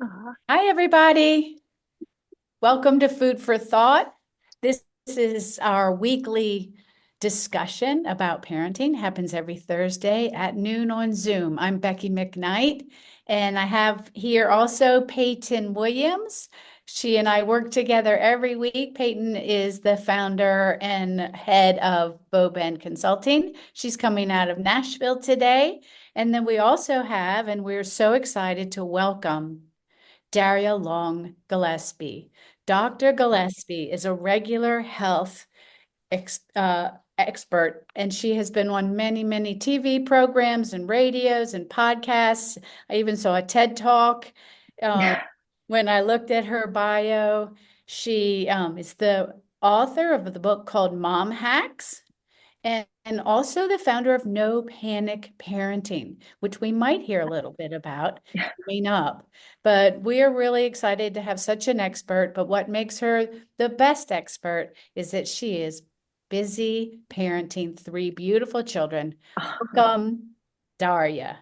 Aw. Hi, everybody. Welcome to Food for Thought. This is our weekly discussion about parenting. Happens every Thursday at noon on Zoom. I'm Becky McKnight, and I have here also Peyton Williams. She and I work together every week. Peyton is the founder and head of Boben Consulting. She's coming out of Nashville today. And then we also have, and we're so excited to welcome Darria Gillespie. Dr. Gillespie is a regular health expert, and she has been on many, many TV programs and radios and podcasts. I even saw a TED Talk. Um, when I looked at her bio, she is the author of the book called Mom Hacks and also the founder of No Panic Parenting, which we might hear a little bit about coming up. But we are really excited to have such an expert. But what makes her the best expert is that she is busy parenting three beautiful children. Welcome, Darria.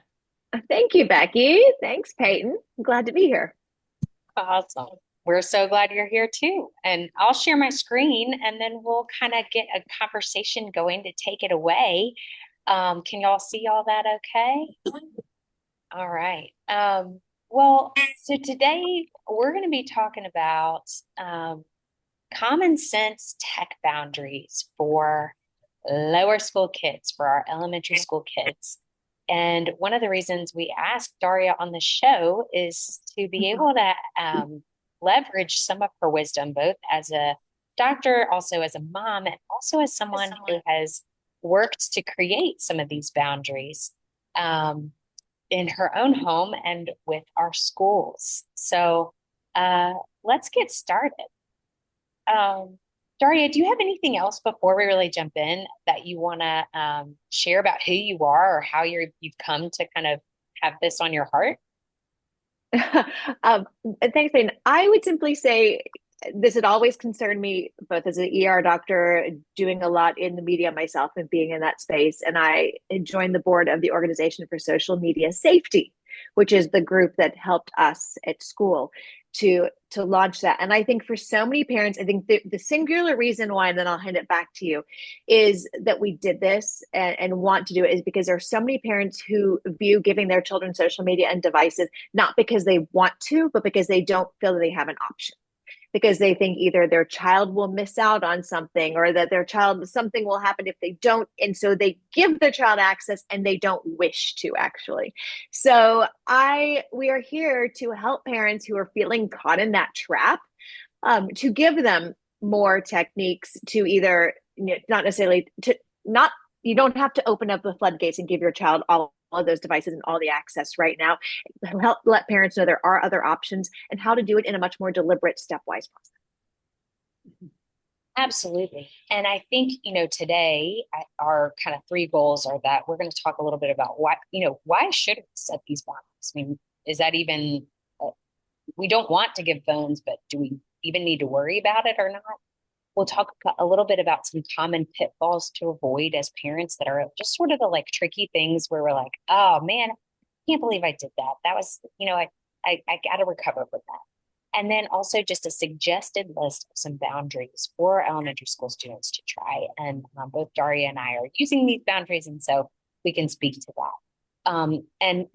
Thank you, Becky. Thanks, Peyton. I'm glad to be here. Awesome. We're so glad you're here too. And I'll share my screen and then we'll kind of get a conversation going to take it away. Can y'all see all that okay? All right. So today we're going to be talking about common sense tech boundaries for lower school kids, for our elementary school kids. And one of the reasons we asked Daria on the show is to be able to leverage some of her wisdom, both as a doctor, also as a mom, and also as someone who has worked to create some of these boundaries in her own home and with our schools. So let's get started. Um, Daria, do you have anything else before we really jump in that you want to share about who you are or how you've come to kind of have this on your heart? um, Thanks, Peyton. I would simply say this had always concerned me, both as an ER doctor, doing a lot in the media myself and being in that space. And I joined the board of the Organization for Social Media Safety, which is the group that helped us at school to launch that. And I think for so many parents, I think the singular reason why, and then I'll hand it back to you, is that we did this and want to do it is because there are so many parents who view giving their children social media and devices not because they want to, but because they don't feel that they have an option, because they think either their child will miss out on something or that their child, something will happen if they don't. And so they give their child access and they don't wish to actually. So we are here to help parents who are feeling caught in that trap, to give them more techniques to either, not necessarily to not, you don't have to open up the floodgates and give your child all of those devices and all the access right now. Help let parents know there are other options and how to do it in a much more deliberate, stepwise process. Absolutely. And I think, today our kind of three goals are that we're going to talk a little bit about why should we set these boundaries? I mean, is that even, we don't want to give phones, but do we even need to worry about it or not? We'll talk a little bit about some common pitfalls to avoid as parents that are just sort of the like tricky things where we're like, oh man, I can't believe I did that. That was, I got to recover from that. And then also just a suggested list of some boundaries for elementary school students to try. And both Daria and I are using these boundaries, and so we can speak to that. And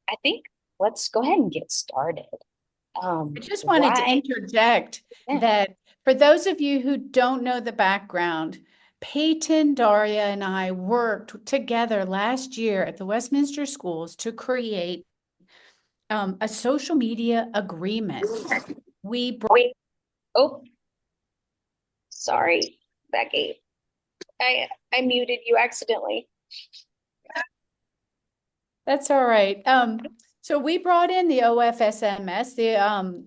I think let's go ahead and get started. I just wanted to Why? interject Yeah. that for those of you who don't know the background, Peyton, Daria, and I worked together last year at the Westminster Schools to create a social media agreement. We brought Wait. Oh, sorry, Becky. I muted you accidentally. That's all right. So we brought in the OFSMS, the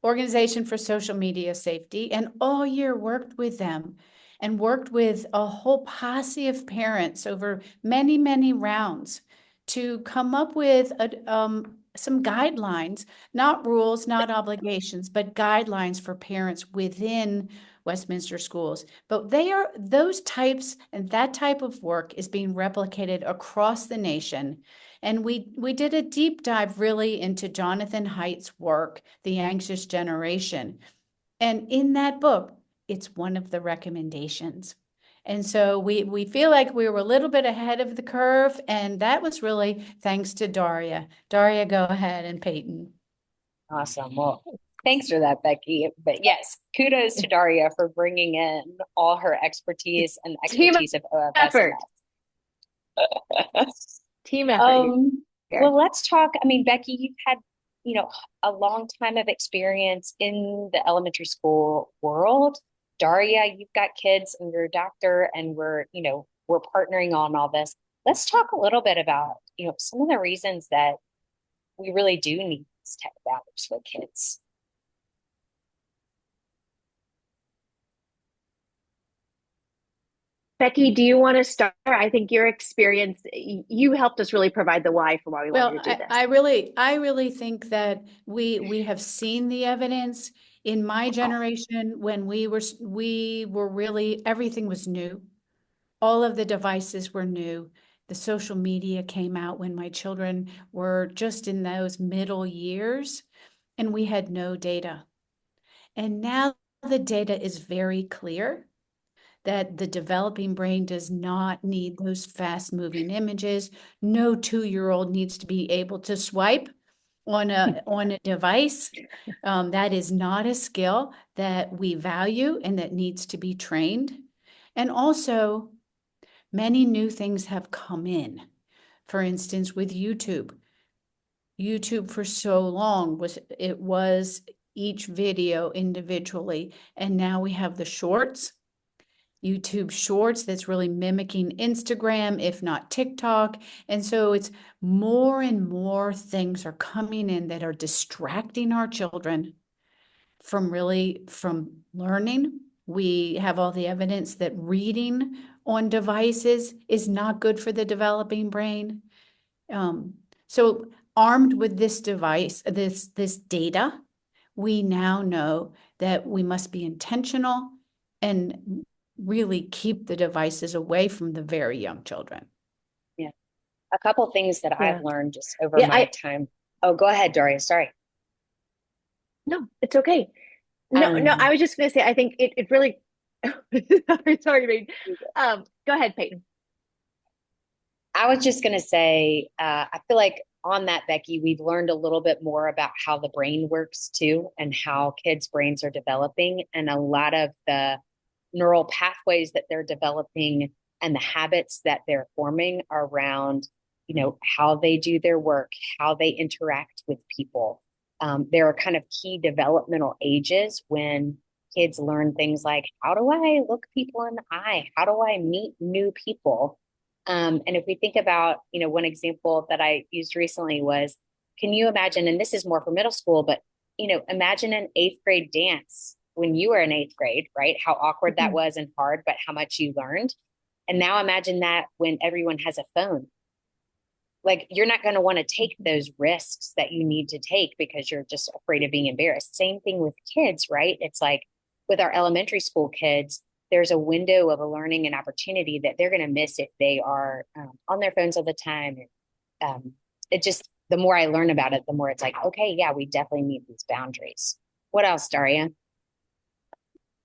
Organization for Social Media Safety, and all year worked with them and worked with a whole posse of parents over many, many rounds to come up with some guidelines, not rules, not obligations, but guidelines for parents within Westminster schools. But those types and that type of work is being replicated across the nation. And we did a deep dive really into Jonathan Haidt's work, The Anxious Generation. And in that book, it's one of the recommendations. And so we feel like we were a little bit ahead of the curve, and that was really thanks to Darria. Darria, go ahead, and Peyton. Awesome. Well, thanks for that, Becky. But yes, kudos to Darria for bringing in all her expertise and Team expertise of OFS effort. Team effort. Well, let's talk. I mean, Becky, you've had, a long time of experience in the elementary school world. Darria, you've got kids and you're a doctor, and we're partnering on all this. Let's talk a little bit about, some of the reasons that we really do need these tech boundaries for kids. Becky, do you want to start? I think your experience, you helped us really provide the why for why we wanted to do this. I really think that we have seen the evidence. In my generation, when we were really, everything was new. All of the devices were new. The social media came out when my children were just in those middle years, and we had no data. And now the data is very clear that the developing brain does not need those fast moving images. No 2-year-old needs to be able to swipe on a device. That is not a skill that we value and that needs to be trained. And also, many new things have come in. For instance, with YouTube. YouTube for so long was each video individually, and now we have the shorts. YouTube Shorts that's really mimicking Instagram, if not TikTok. And so it's more and more things are coming in that are distracting our children from learning. We have all the evidence that reading on devices is not good for the developing brain. So armed with this device, this data, we now know that we must be intentional and really keep the devices away from the very young children. Yeah. A couple things that I've learned just over my time. Oh, go ahead, Darria. Sorry. No, it's okay. No, I was just going to say, I think it really, sorry, Peyton. Go ahead, Peyton. I was just going to say, I feel like on that, Becky, we've learned a little bit more about how the brain works too, and how kids' brains are developing, and a lot of the neural pathways that they're developing and the habits that they're forming around, how they do their work, how they interact with people. There are kind of key developmental ages when kids learn things like, how do I look people in the eye? How do I meet new people? And if we think about, one example that I used recently was, can you imagine, and this is more for middle school, but, imagine an 8th grade dance when you were in 8th grade, right? How awkward that was and hard, but how much you learned. And now imagine that when everyone has a phone. Like, you're not going to want to take those risks that you need to take because you're just afraid of being embarrassed. Same thing with kids, right? It's like with our elementary school kids, there's a window of a learning and opportunity that they're going to miss if they are on their phones all the time. It just, the more I learn about it, the more it's like, okay, yeah, we definitely need these boundaries. What else, Darria?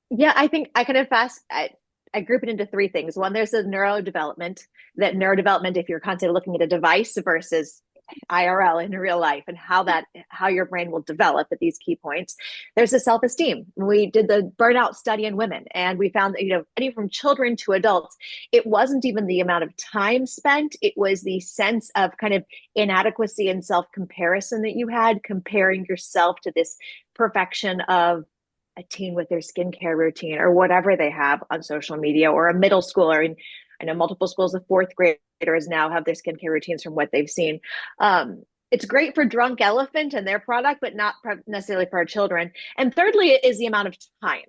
Yeah, I think I kind of I group it into 3 things. One, there's the neurodevelopment, if you're constantly looking at a device versus IRL in real life, and how your brain will develop at these key points. There's the self-esteem. We did the burnout study in women, and we found that, any from children to adults, it wasn't even the amount of time spent, it was the sense of kind of inadequacy and self-comparison that you had, comparing yourself to this perfection of a teen with their skincare routine or whatever they have on social media, or a middle schooler. And I know multiple schools of 4th graders now have their skincare routines from what they've seen. It's great for Drunk Elephant and their product, but not necessarily for our children. And thirdly, is the amount of time.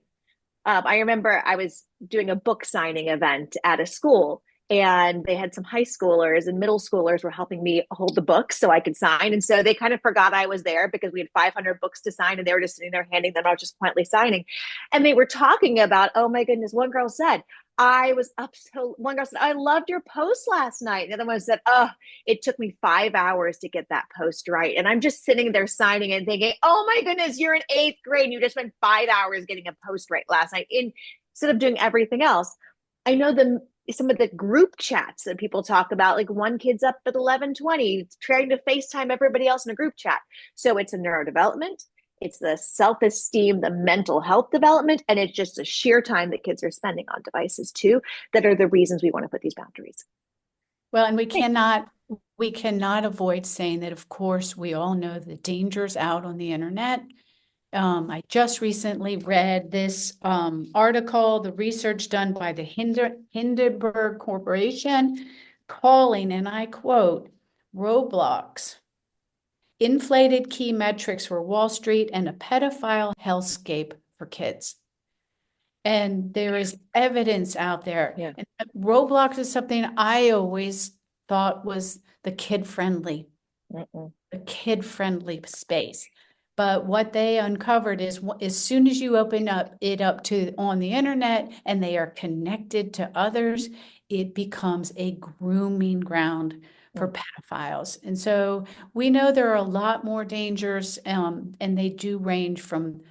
I remember I was doing a book signing event at a school, and they had some high schoolers and middle schoolers were helping me hold the books so I could sign. And so they kind of forgot I was there because we had 500 books to sign, and they were just sitting there handing them out, just quietly signing. And they were talking about, oh my goodness, one girl said, I was up so one girl said, I loved your post last night. The other one said, oh, it took me 5 hours to get that post right. And I'm just sitting there signing and thinking, oh my goodness, you're in eighth grade. And you just spent 5 hours getting a post right last night instead of doing everything else. I know some of the group chats that people talk about, like one kid's up at 11:20 trying to FaceTime everybody else in a group chat. So it's a neurodevelopment, it's the self-esteem, the mental health development, and it's just the sheer time that kids are spending on devices too that are the reasons we want to put these boundaries. Well, and we cannot avoid saying that, of course, we all know the dangers out on the internet. I just recently read this article, the research done by the Hindenburg Corporation, calling, and I quote, Roblox, inflated key metrics for Wall Street and a pedophile hellscape for kids. And there is evidence out there. Yeah. And Roblox is something I always thought was the kid-friendly space. But what they uncovered is as soon as you open it up to on the internet and they are connected to others, it becomes a grooming ground for pedophiles. And so we know there are a lot more dangers, and they do range from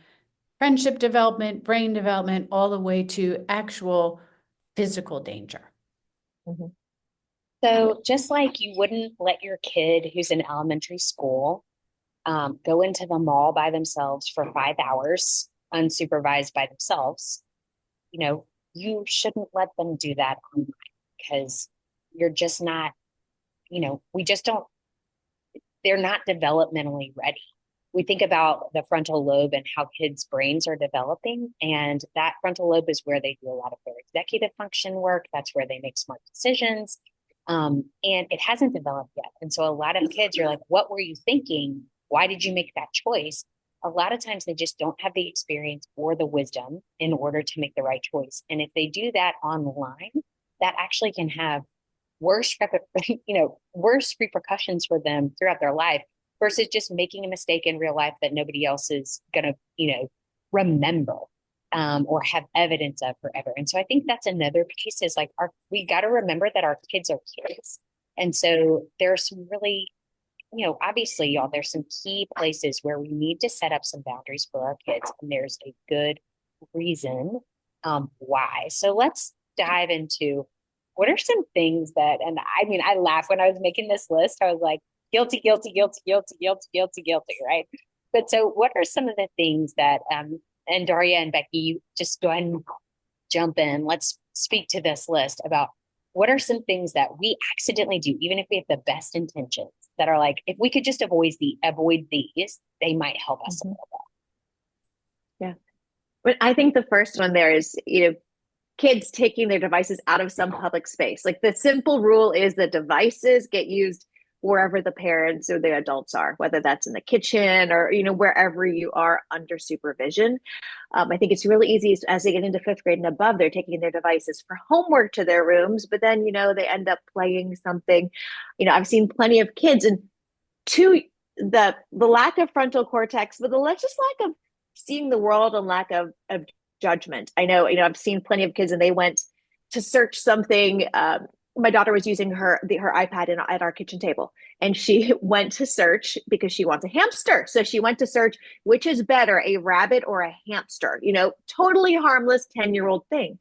friendship development, brain development, all the way to actual physical danger. Mm-hmm. So just like you wouldn't let your kid who's in elementary school go into the mall by themselves for 5 hours unsupervised by themselves, you shouldn't let them do that online because you're just not, we just don't, they're not developmentally ready. We think about the frontal lobe and how kids' brains are developing, and that frontal lobe is where they do a lot of their executive function work. That's where they make smart decisions. And it hasn't developed yet. And so a lot of kids are like, what were you thinking? Why did you make that choice? A lot of times they just don't have the experience or the wisdom in order to make the right choice. And if they do that online, that actually can have worse repercussions for them throughout their life versus just making a mistake in real life that nobody else is going to, remember or have evidence of forever. And so I think that's another piece is like we got to remember that our kids are kids. And so there's some really, obviously, y'all, there's some key places where we need to set up some boundaries for our kids. And there's a good reason why. So let's dive into what are some things that, and I mean, I laughed when I was making this list. I was like, guilty, guilty, guilty, guilty, guilty, guilty, guilty, right? But so what are some of the things that, and Darria and Becky, you just go ahead and jump in. Let's speak to this list about what are some things that we accidentally do, even if we have the best intentions, that are like, if we could just avoid these, they might help us a little bit. Yeah. But I think the first one there is, kids taking their devices out of some public space. Like the simple rule is that devices get used wherever the parents or the adults are, whether that's in the kitchen or, wherever you are under supervision. I think it's really easy as they get into fifth grade and above, they're taking their devices for homework to their rooms, but then, they end up playing something. I've seen plenty of kids, and to the lack of frontal cortex, but the just lack of seeing the world and lack of judgment. I know, I've seen plenty of kids and they went to search something. My daughter was using her iPad at our kitchen table, and she went to search because she wants a hamster. So she went to search, which is better, a rabbit or a hamster, totally harmless 10-year-old thing.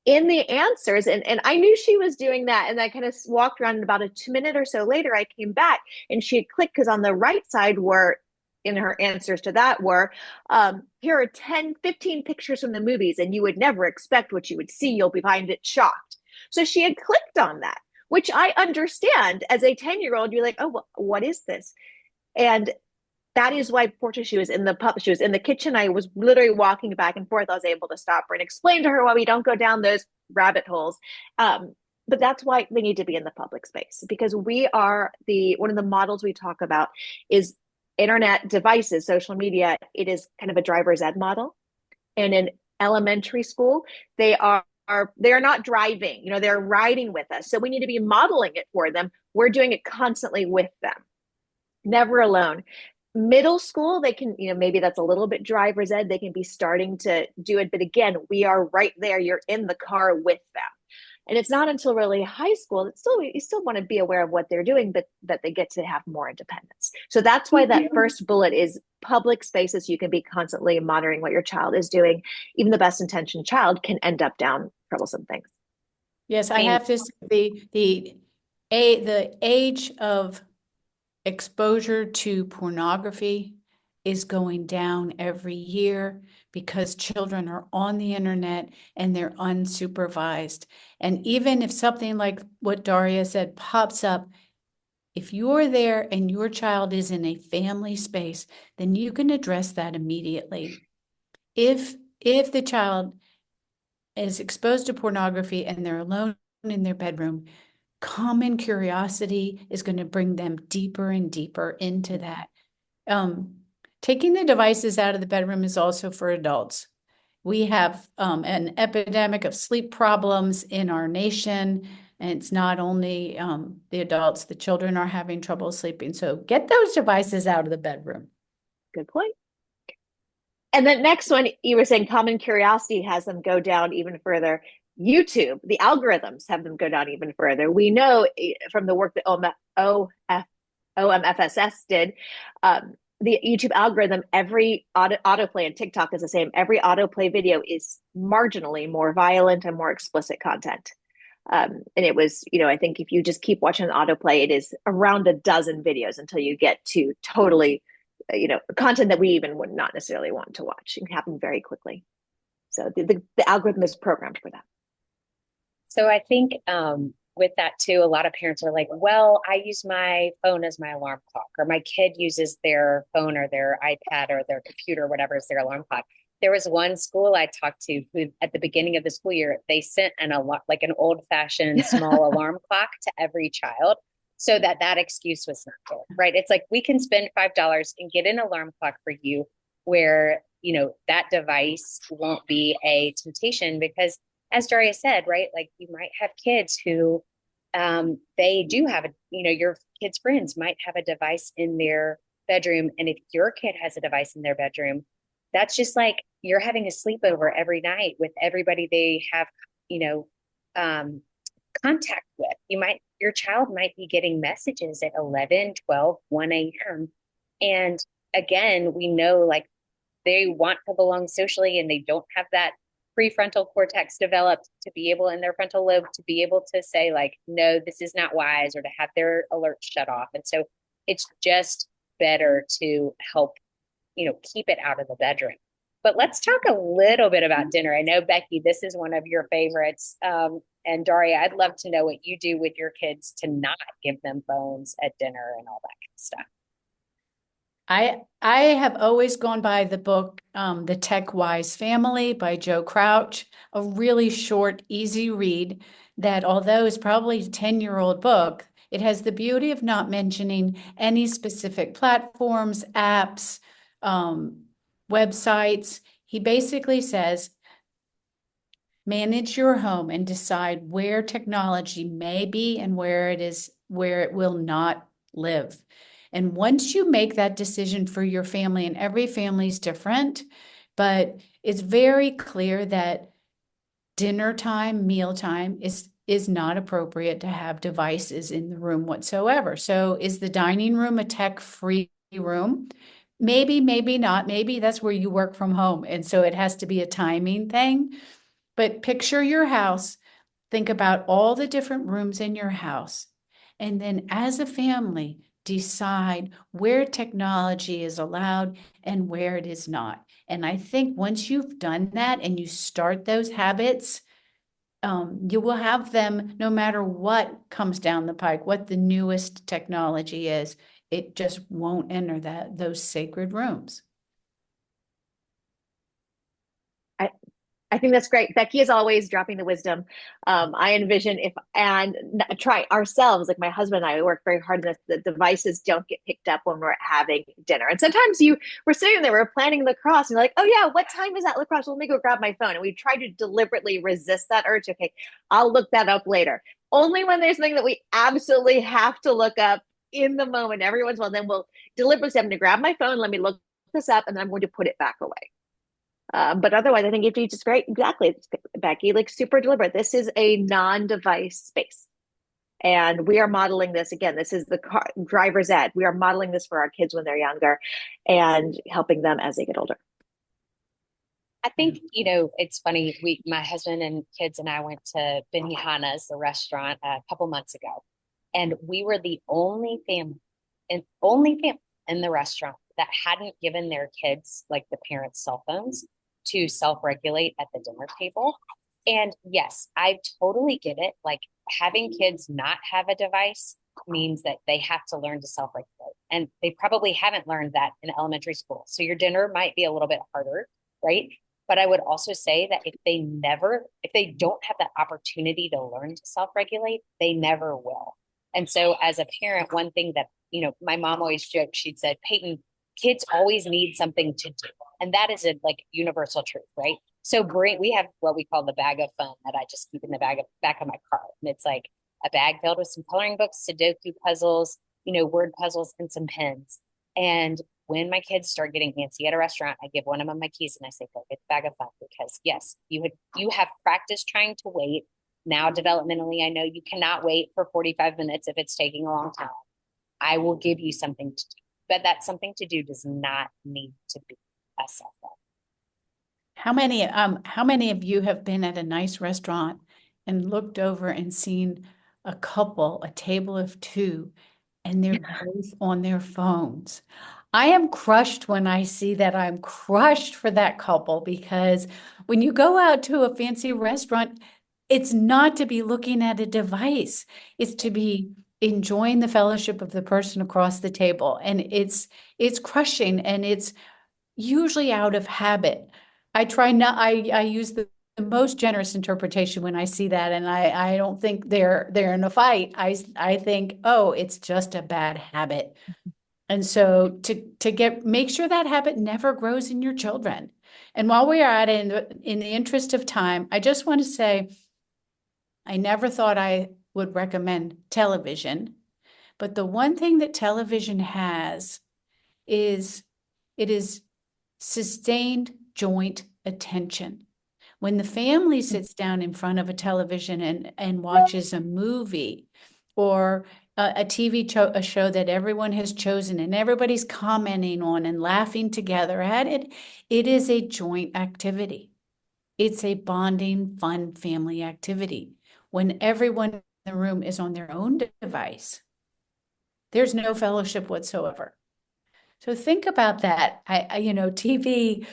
In the answers, and I knew she was doing that, and I kind of walked around, and about a 2 minute or so later, I came back and she had clicked, because on the right side were, in her answers to that were, here are 10, 15 pictures from the movies, and you would never expect what you would see. You'll be find it shocked. So she had clicked on that, which I understand as a 10-year-old, you're like, oh, what is this? And that is why, fortunately, she was in the kitchen. I was literally walking back and forth. I was able to stop her and explain to her why we don't go down those rabbit holes. But that's why they need to be in the public space, because we are one of the models we talk about is internet devices, social media. It is kind of a driver's ed model. And in elementary school, they are not driving, they're riding with us. So we need to be modeling it for them. We're doing it constantly with them, never alone. Middle school, they can, maybe that's a little bit driver's ed. They can be starting to do it. But again, we are right there. You're in the car with them. And it's not until really high school that you still want to be aware of what they're doing, but that they get to have more independence. So that's why that first bullet is public spaces. You can be constantly monitoring what your child is doing. Even the best intentioned child can end up down troublesome things. Yes, I have to say the age of exposure to pornography is going down every year because children are on the internet and they're unsupervised. And even if something like what Darria said pops up, if you're there and your child is in a family space, then you can address that immediately. If the child is exposed to pornography and they're alone in their bedroom, common curiosity is going to bring them deeper and deeper into that. Taking the devices out of the bedroom is also for adults. We have an epidemic of sleep problems in our nation, and it's not only the adults, the children are having trouble sleeping. So get those devices out of the bedroom. Good point. And the next one, you were saying common curiosity has them go down even further. YouTube, the algorithms have them go down even further. We know from the work that OMFSS did, the YouTube algorithm, every autoplay, and TikTok is the same, every autoplay video is marginally more violent and more explicit content. And it was, I think if you just keep watching the autoplay, it is around a dozen videos until you get to totally, content that we even would not necessarily want to watch. It can happen very quickly. So the algorithm is programmed for that. So I think with that too, a lot of parents are like, well, I use my phone as my alarm clock, or my kid uses their phone or their iPad or their computer, whatever is their alarm clock. There was one school I talked to who at the beginning of the school year, they sent an old fashioned small alarm clock to every child so that excuse was not there, right? It's like, we can spend $5 and get an alarm clock for you where, that device won't be a temptation, because as Darria said, right, like you might have kids who they do have your kids' friends might have a device in their bedroom. And if your kid has a device in their bedroom, that's just like you're having a sleepover every night with everybody they have, contact with. Your child might be getting messages at 11, 12, 1 a.m. And again, we know like they want to belong socially and they don't have that prefrontal cortex developed to be able in their frontal lobe to be able to say like, no, this is not wise, or to have their alerts shut off. And so it's just better to help, keep it out of the bedroom. But let's talk a little bit about dinner. I know, Becky, this is one of your favorites. And Darria, I'd love to know what you do with your kids to not give them phones at dinner and all that kind of stuff. I have always gone by the book, The Tech Wise Family by Joe Crouch, a really short, easy read that although it's probably a 10-year-old book, it has the beauty of not mentioning any specific platforms, apps, websites. He basically says, manage your home and decide where technology may be and where it will not live. And once you make that decision for your family, and every family is different, but it's very clear that dinner time, meal time is not appropriate to have devices in the room whatsoever. So is the dining room a tech-free room? Maybe, maybe not. Maybe that's where you work from home. And so it has to be a timing thing. But picture your house, think about all the different rooms in your house. And then as a family, decide where technology is allowed and where it is not. And I think once you've done that and you start those habits, you will have them no matter what comes down the pike, what the newest technology is. It just won't enter those sacred rooms. I think that's great. Becky is always dropping the wisdom. I envision try ourselves, like my husband and I, we work very hard on this. The devices don't get picked up when we're having dinner. And sometimes we're sitting there, we're planning lacrosse, and you're like, oh yeah, what time is that lacrosse? Let me go grab my phone. And we try to deliberately resist that urge. Okay, I'll look that up later. Only when there's something that we absolutely have to look up in the moment. Everyone's, well, then we'll deliberately, I'm going to grab my phone, let me look this up, and then I'm going to put it back away. But otherwise, I think you just great. Exactly, Becky, like super deliberate. This is a non-device space. And we are modeling this again. This is the driver's ed. We are modeling this for our kids when they're younger and helping them as they get older. I think, it's funny. My husband and kids and I went to Benihana's, the restaurant, a couple months ago, and we were the only family in the restaurant that hadn't given their kids, like the parents' cell phones, to self-regulate at the dinner table. And yes, I totally get it. Like, having kids not have a device means that they have to learn to self-regulate. And they probably haven't learned that in elementary school. So your dinner might be a little bit harder, right? But I would also say that if they don't have that opportunity to learn to self-regulate, they never will. And so as a parent, one thing that, my mom always joked, she'd said, Peyton, kids always need something to do. And that is a like universal truth, right? So we have what we call the bag of fun that I just keep in the back of my car. And it's like a bag filled with some coloring books, Sudoku puzzles, word puzzles, and some pens. And when my kids start getting antsy at a restaurant, I give one of them my keys and I say, go get the bag of fun, because yes, you have practice trying to wait. Now, developmentally, I know you cannot wait for 45 minutes if it's taking a long time. I will give you something to do, but that something to do does not need to be a cell phone. How many of you have been at a nice restaurant and looked over and seen a table of two, and they're both on their phones? I am crushed when I see that. I'm crushed for that couple, because when you go out to a fancy restaurant, it's not to be looking at a device. It's to be enjoying the fellowship of the person across the table. And it's crushing, and it's usually out of habit. I try not, I use the most generous interpretation when I see that, and I don't think they're in a fight. I think, oh, it's just a bad habit. And so to make sure that habit never grows in your children. And while we are at it, in the interest of time, I just want to say, I never thought I would recommend television, but the one thing that television has is it is sustained joint attention. When the family sits down in front of a television and watches a movie or a TV show that everyone has chosen and everybody's commenting on and laughing together at it, it is a joint activity. It's a bonding, fun family activity. When everyone in the room is on their own device, there's no fellowship whatsoever. So think about that. TV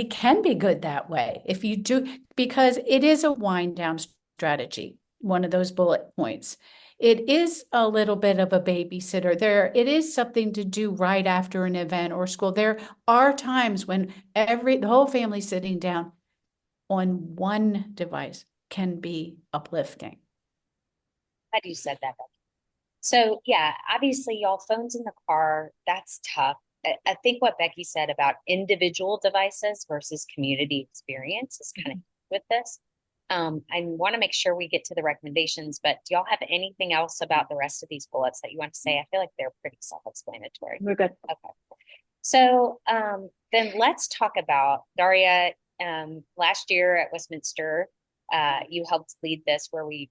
can be good that way if you do, because it is a wind down strategy. One of those bullet points. It is a little bit of a babysitter. It is something to do right after an event or school. There are times when the whole family sitting down on one device can be uplifting. Glad you said that, Becky. So yeah, obviously, y'all, phones in the car, that's tough. I think what Becky said about individual devices versus community experience is kind of with this. I want to make sure we get to the recommendations, but do y'all have anything else about the rest of these bullets that you want to say? I feel like they're pretty self-explanatory. We're good. Okay. So then let's talk about Darria. Last year at Westminster, you helped lead this, where we,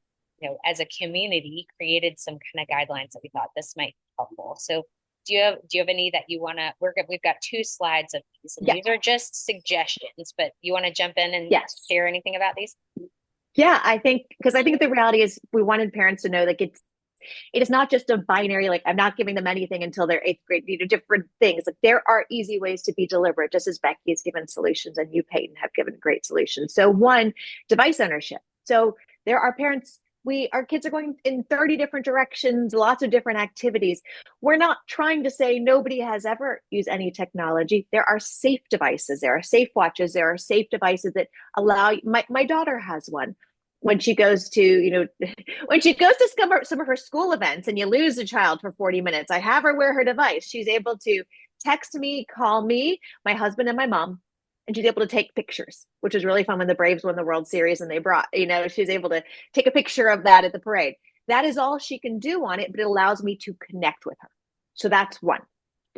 as a community, created some kind of guidelines that we thought this might be helpful. So do you have any that you want to, we've got 2 slides of these, and these are just suggestions, but you want to jump in and share anything about these? Yeah, I think the reality is we wanted parents to know, like, it is not just a binary, like, I'm not giving them anything until they're 8th grade, different things. Like, there are easy ways to be deliberate, just as Becky has given solutions and you, Peyton, have given great solutions. So one, device ownership. So there are parents, our kids are going in 30 different directions, lots of different activities. We're not trying to say nobody has ever used any technology. There are safe devices. There are safe watches. There are safe devices that allow, my daughter has one. When she goes to, when she goes to some of her school events and you lose a child for 40 minutes, I have her wear her device. She's able to text me, call me, my husband and my mom, and she's able to take pictures, which was really fun when the Braves won the World Series and they brought, she's able to take a picture of that at the parade. That is all she can do on it, but it allows me to connect with her. So that's one.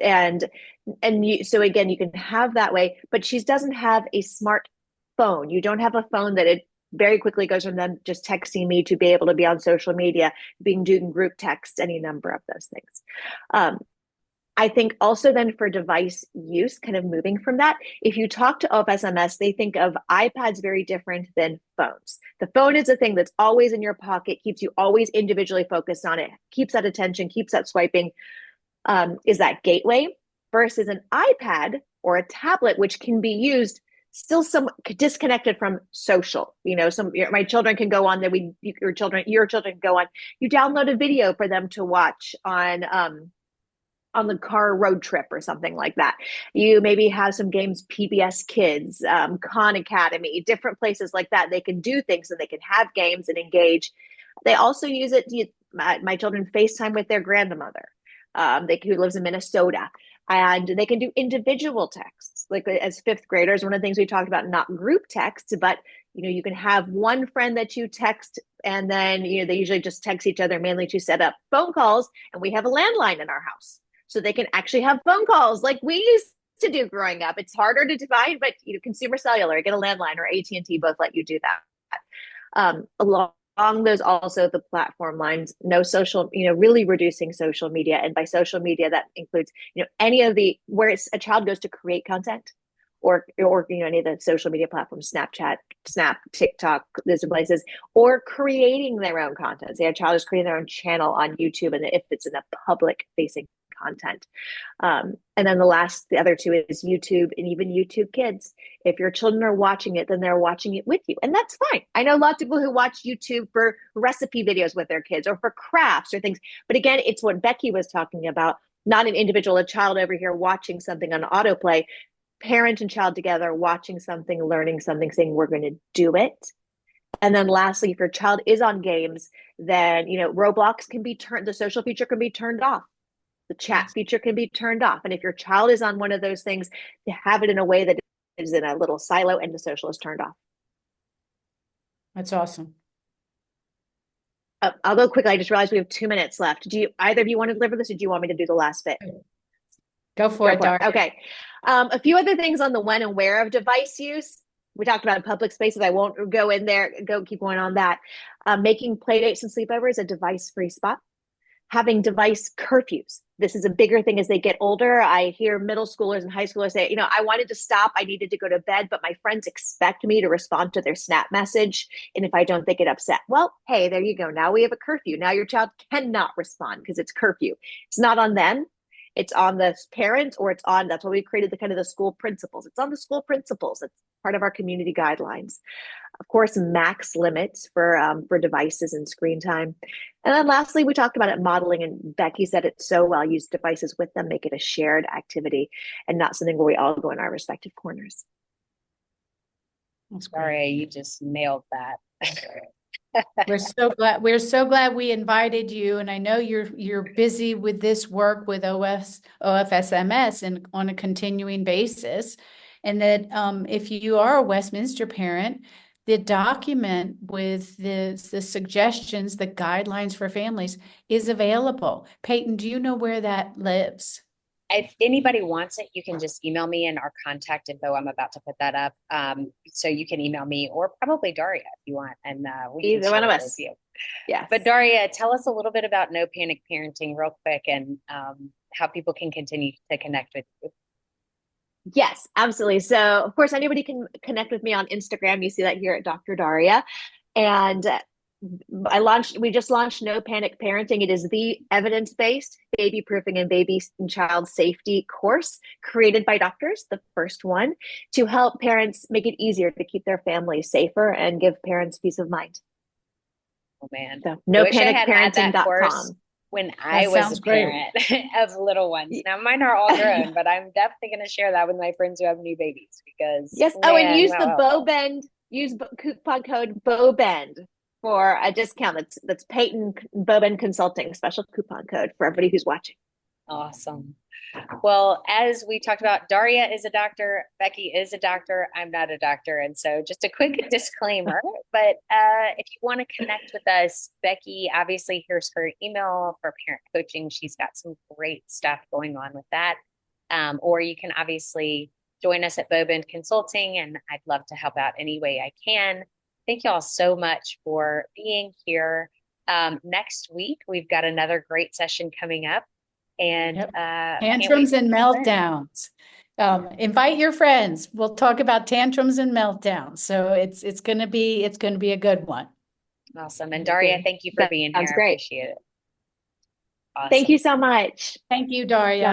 And so again, you can have that way, but she doesn't have a smart phone. You don't have a phone that it very quickly goes from them just texting me to be able to be on social media, being doing group texts, any number of those things. I think also then for device use, kind of moving from that, if you talk to OFSMS, they think of iPads very different than phones. The phone is a thing that's always in your pocket, keeps you always individually focused on it, keeps that attention, keeps that swiping, is that gateway, versus an iPad or a tablet, which can be used still some disconnected from social. My children can go on there. Your children can go on. You download a video for them to watch on the car road trip or something like that. You maybe have some games, PBS Kids, Khan Academy, different places like that. They can do things and they can have games and engage. They also use it. My children FaceTime with their grandmother, who lives in Minnesota. And they can do individual texts, like as fifth graders. One of the things we talked about, not group texts, but you can have one friend that you text, and then they usually just text each other mainly to set up phone calls. And we have a landline in our house, so they can actually have phone calls like we used to do growing up. It's harder to define, but consumer cellular, get a landline, or AT&T both let you do that. Along those, also the platform lines, no social, really reducing social media. And by social media, that includes, any of where a child goes to create content, or any of the social media platforms, Snapchat, Snap, TikTok, those places, or creating their own content. Say a child is creating their own channel on YouTube, and if it's in a public facing content. And then the other two is YouTube, and even YouTube Kids. If your children are watching it, then they're watching it with you. And that's fine. I know lots of people who watch YouTube for recipe videos with their kids or for crafts or things. But again, it's what Becky was talking about, not an individual, a child over here watching something on autoplay, parent and child together watching something, learning something, saying we're going to do it. And then lastly, if your child is on games, then Roblox can be turned, the social feature can be turned off. The chat feature can be turned off. And if your child is on one of those things, to have it in a way that is in a little silo and the social is turned off. That's awesome. I'll go quickly. I just realized we have 2 minutes left. Do either of you want to deliver this, or do you want me to do the last bit? Go for it, Darria. Okay. A few other things on the when and where of device use. We talked about in public spaces. I won't go in there, keep going on that. Making play dates and sleepovers a device-free spot. Having device curfews. This is a bigger thing as they get older. I hear middle schoolers and high schoolers say, I wanted to stop. I needed to go to bed, but my friends expect me to respond to their Snap message. And if I don't, they get upset. Well, hey, there you go. Now we have a curfew. Now your child cannot respond because it's curfew. It's not on them. It's on the parents, or that's why we created the school principals. It's on the school principals. It's part of our community guidelines. Of course, max limits for devices and screen time. And then lastly, we talked about it modeling, and Becky said it so well, use devices with them, make it a shared activity and not something where we all go in our respective corners. Sorry, you just nailed that. We're so glad we invited you, and I know you're busy with this work with OFSMS and on a continuing basis, and that if you are a Westminster parent, the document with the suggestions, the guidelines for families is available. Peyton, do you know where that lives? If anybody wants it, you can just email me in our contact info. I'm about to put that up. So you can email me, or probably Darria if you want. And we can either one of us. With you. Yeah. But Darria, tell us a little bit about No Panic Parenting real quick, and how people can continue to connect with you. Yes, absolutely. So of course, anybody can connect with me on Instagram. You see that here at Dr. Darria. And we just launched No Panic Parenting. It is the evidence-based baby proofing and baby and child safety course created by doctors, the first one, to help parents make it easier to keep their families safer and give parents peace of mind. Oh man. So nopanicparenting.com. When I was a parent of little ones. Now mine are all grown, but I'm definitely going to share that with my friends who have new babies, because yes. And use the BowBend. Use coupon code BowBend for a discount. That's Peyton BowBend Consulting, special coupon code for everybody who's watching. Awesome. Well, as we talked about, Daria is a doctor, Becky is a doctor, I'm not a doctor. And so just a quick disclaimer, but if you want to connect with us, Becky, obviously here's her email for parent coaching. She's got some great stuff going on with that. Or you can obviously join us at Bowbend Consulting, and I'd love to help out any way I can. Thank you all so much for being here. Next week, we've got another great session coming up. And Yep. can't Tantrums wait and to learn. meltdowns. Invite your friends. We'll talk about tantrums and meltdowns. So it's gonna be a good one. Awesome. And Daria, thank you for That being sounds here. I great. appreciate it. Thank Awesome. you so much. Thank you, Daria.